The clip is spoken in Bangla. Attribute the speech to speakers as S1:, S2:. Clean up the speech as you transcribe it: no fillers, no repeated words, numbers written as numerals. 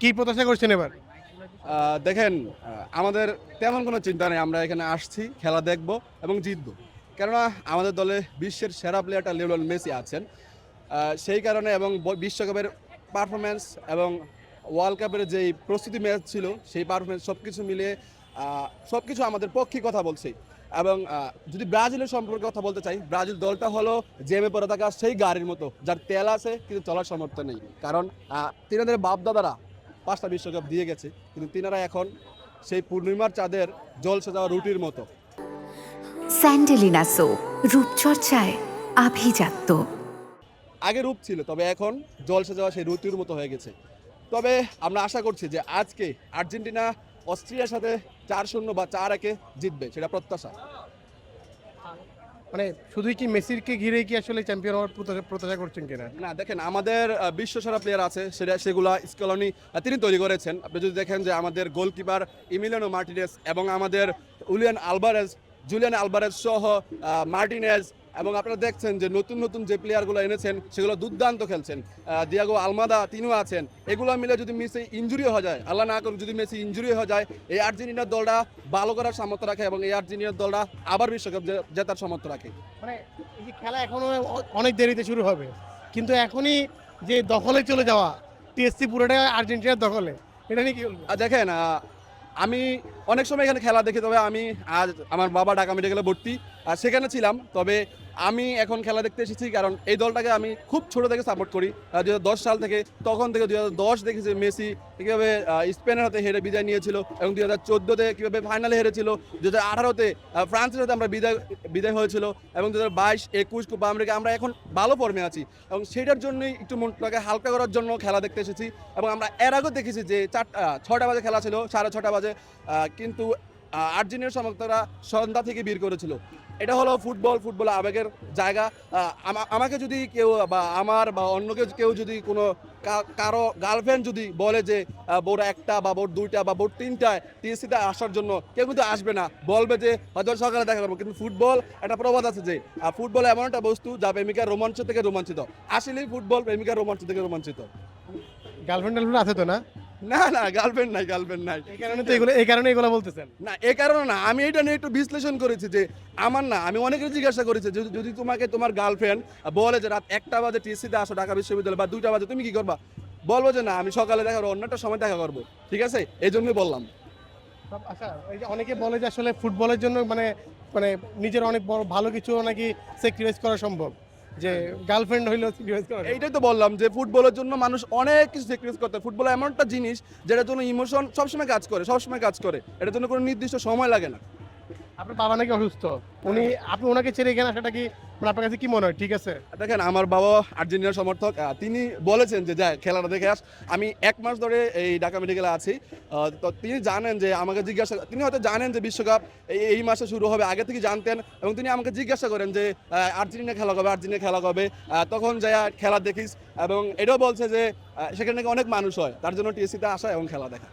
S1: কি প্রত্যাশা করছেন এবার?
S2: দেখেন, আমাদের তেমন কোনো চিন্তা নেই। আমরা এখানে আসছি, খেলা দেখব এবং জিতব। কেননা আমাদের দলে বিশ্বের সেরা প্লেয়ারটা লিওনেল মেসি আছেন। সেই কারণে এবং বিশ্বকাপের পারফরম্যান্স এবং ওয়ার্ল্ড কাপের যেই প্রস্তুতি ম্যাচ ছিল, সেই পারফরম্যান্স সবকিছু মিলিয়ে সবকিছু আমাদের পক্ষে কথা বলছে। এবং যদি ব্রাজিলের সম্পর্কে কথা বলতে চাই, ব্রাজিল দলটা হলো জেমে পড়ে থাকা সেই গাড়ির মতো, যার তেল আছে কিন্তু চলার সামর্থ্য নেই। কারণ তিনাদের বাপ-দাদারা ৫টা বিশ্বকাপ দিয়ে গেছে, কিন্তু তিনারা এখন সেই পূর্ণিমার চাঁদের জলসে যাওয়া রুটির মতো।
S3: স্যান্ডেলিনা সো রূপচর্চায় আভিজাত্য।
S2: আগে রূপ ছিল, তবে এখন জলসে যাওয়া সেই রুটির মতো হয়ে গেছে। তবে আমরা আশা করছি যে আজকে আর্জেন্টিনা অস্ট্রিয়ার সাথে ৪-০ বা ৪-১ জিতবে, সেটা প্রত্যাশা।
S1: মানে শুধুই কি মেসিকে ঘিরেই কি আসলে চ্যাম্পিয়ন হওয়ার প্রত্যাশা করছেন কিনা?
S2: না, দেখেন, আমাদের বিশ্বসেরা প্লেয়ার আছে, সেগুলা স্কলনি তিনি তৈরি করেছেন। আপনি যদি দেখেন যে আমাদের গোলকিপার ইমিলিয়ানো মার্টিনেজ এবং আমাদের জুলিয়ান আলভারেজ সহ মার্টিনেজ, এবং আপনারা দেখছেন যে নতুন নতুন যে প্লেয়ারগুলো এনেছেন সেগুলো দুর্দান্ত খেলছেন। দিয়াগো আলমাদা তিনিও আছেন। এগুলো মিলে যদি মেসি ইনজুরি হয়ে যায়, আল্লাহ না করুক যদি মেসি ইনজুরি হয়ে যায়, এই আর্জেন্টিনার দলটা ভালো করার সামর্থ্য রাখে এবং এই আর্জেন্টিনার দলটা আবার বিশ্বকাপ জেতার সামর্থ্য রাখে।
S1: মানে এই যে খেলা এখনো অনেক দেরিতে শুরু হবে, কিন্তু এখনই যে দখলে চলে যাওয়া, টিএসসি পুরোটা আর্জেন্টিনার দখলে, এটা নিয়ে কি বলবো?
S2: দেখেন, আমি অনেক সময় এখানে খেলা দেখি, তবে আমি আজ আমার বাবা ঢাকা মেডিকেলে ভর্তি, সেখানে ছিলাম। তবে আমি এখন খেলা দেখতে এসেছি কারণ এই দলটাকে আমি খুব ছোট থেকে সাপোর্ট করি। 2010 সাল থেকে, তখন থেকে 2010 দেখেছি মেসি কীভাবে স্পেনের হাতে হেরে বিদায় নিয়েছিল, এবং 2014-তে কীভাবে ফাইনালে হেরেছিল, 2018-তে ফ্রান্সের হাতে আমরা বিদায় হয়েছিল, এবং 2022, 21 কোপা আমেরিকা আমরা এখন ভালো ফর্মে আছি, এবং সেটার জন্যই একটু মনটাকে হালকা করার জন্য খেলা দেখতে এসেছি। এবং আমরা এর আগেও দেখেছি যে 6টা বাজে খেলা ছিল, 6:30 বাজে, কিন্তু আর্জেন্টিনার সমর্থকরা সন্ধ্যা থেকে ভিড় করেছিল। এটা হলো ফুটবল আবেগের জায়গা। আমাকে যদি কেউ বা আমার বা অন্য কেউ যদি কোনো কারো গার্লফ্রেন্ড যদি বলে যে বোর একটা বা বোর দুইটা বা বোর তিনটায় টিএসসিতে আসার জন্য, কেউ কিন্তু আসবে না, বলবে যে হয়তো সকালে দেখা করবো। কিন্তু ফুটবল একটা প্রবাদ আছে যে ফুটবল এমন একটা বস্তু যা প্রেমিকার রোমাঞ্চ থেকে রোমাঞ্চিত। আসলেই ফুটবল প্রেমিকার রোমাঞ্চ থেকে রোমাঞ্চিত।
S1: গার্লফ্রেন্ড আছে তো না?
S2: না, গার্লফ্রেন্ড নাই।
S1: এই কারণে এগুলো বলতেছেন?
S2: না, এই কারণে না, আমি এটা নিয়ে একটু বিশ্লেষণ করেছি যে আমার না, আমি অনেকের জিজ্ঞাসা করেছি যদি তোমাকে তোমার গার্লফ্রেন্ড বলে যে রাত 1টা বাজে টিএসসিতে আসো ঢাকা বিশ্ববিদ্যালয়, বা 2টা বাজে, তুমি কি করবা? বলবো যে না, আমি সকালে দেখা করবো, অন্য একটা সময় দেখা করবো। ঠিক আছে, এই জন্যই বললাম।
S1: আচ্ছা, এই যে অনেকে বলে যে আসলে ফুটবলের জন্য মানে মানে নিজের অনেক বড় ভালো কিছু নাকি স্যাক্রিফাইস করা সম্ভব, যে গার্লফ্রেন্ড হইলেও স্যাক্রিফাইস করা সম্ভব।
S2: এইটাই তো বললাম যে ফুটবলের জন্য মানুষ অনেক কিছু স্যাক্রিফাইস করতে হয়। ফুটবল এমন একটা জিনিস যেটার জন্য ইমোশন সবসময় কাজ করে, এটার জন্য কোনো নির্দিষ্ট সময় লাগে না।
S1: আপনার বাবা নাকি অসুস্থ, আপনি ওনাকে ছেড়ে এখানে আসাটা কি মানে আপনার কাছে কি মনে হয় ঠিক আছে?
S2: দেখেন, আমার বাবা আর্জেন্টিনার সমর্থক, তিনি বলেছেন যে যা খেলাটা দেখে আস। আমি 1 মাস ধরে এই ঢাকা মেডিকেলে আছি, তো তিনি জানেন যে আমাকে তিনি হয়তো জানেন যে বিশ্বকাপ এই মাসে শুরু হবে, আগে থেকে জানতেন, এবং তিনি আমাকে জিজ্ঞাসা করেন যে আর্জেন্টিনা খেলা কবে, তখন যাই খেলা দেখিস, এবং এটাও বলছে যে সেখানে নাকি অনেক মানুষ হয়, তার জন্য টিএসসিতে আসা এবং খেলা দেখা।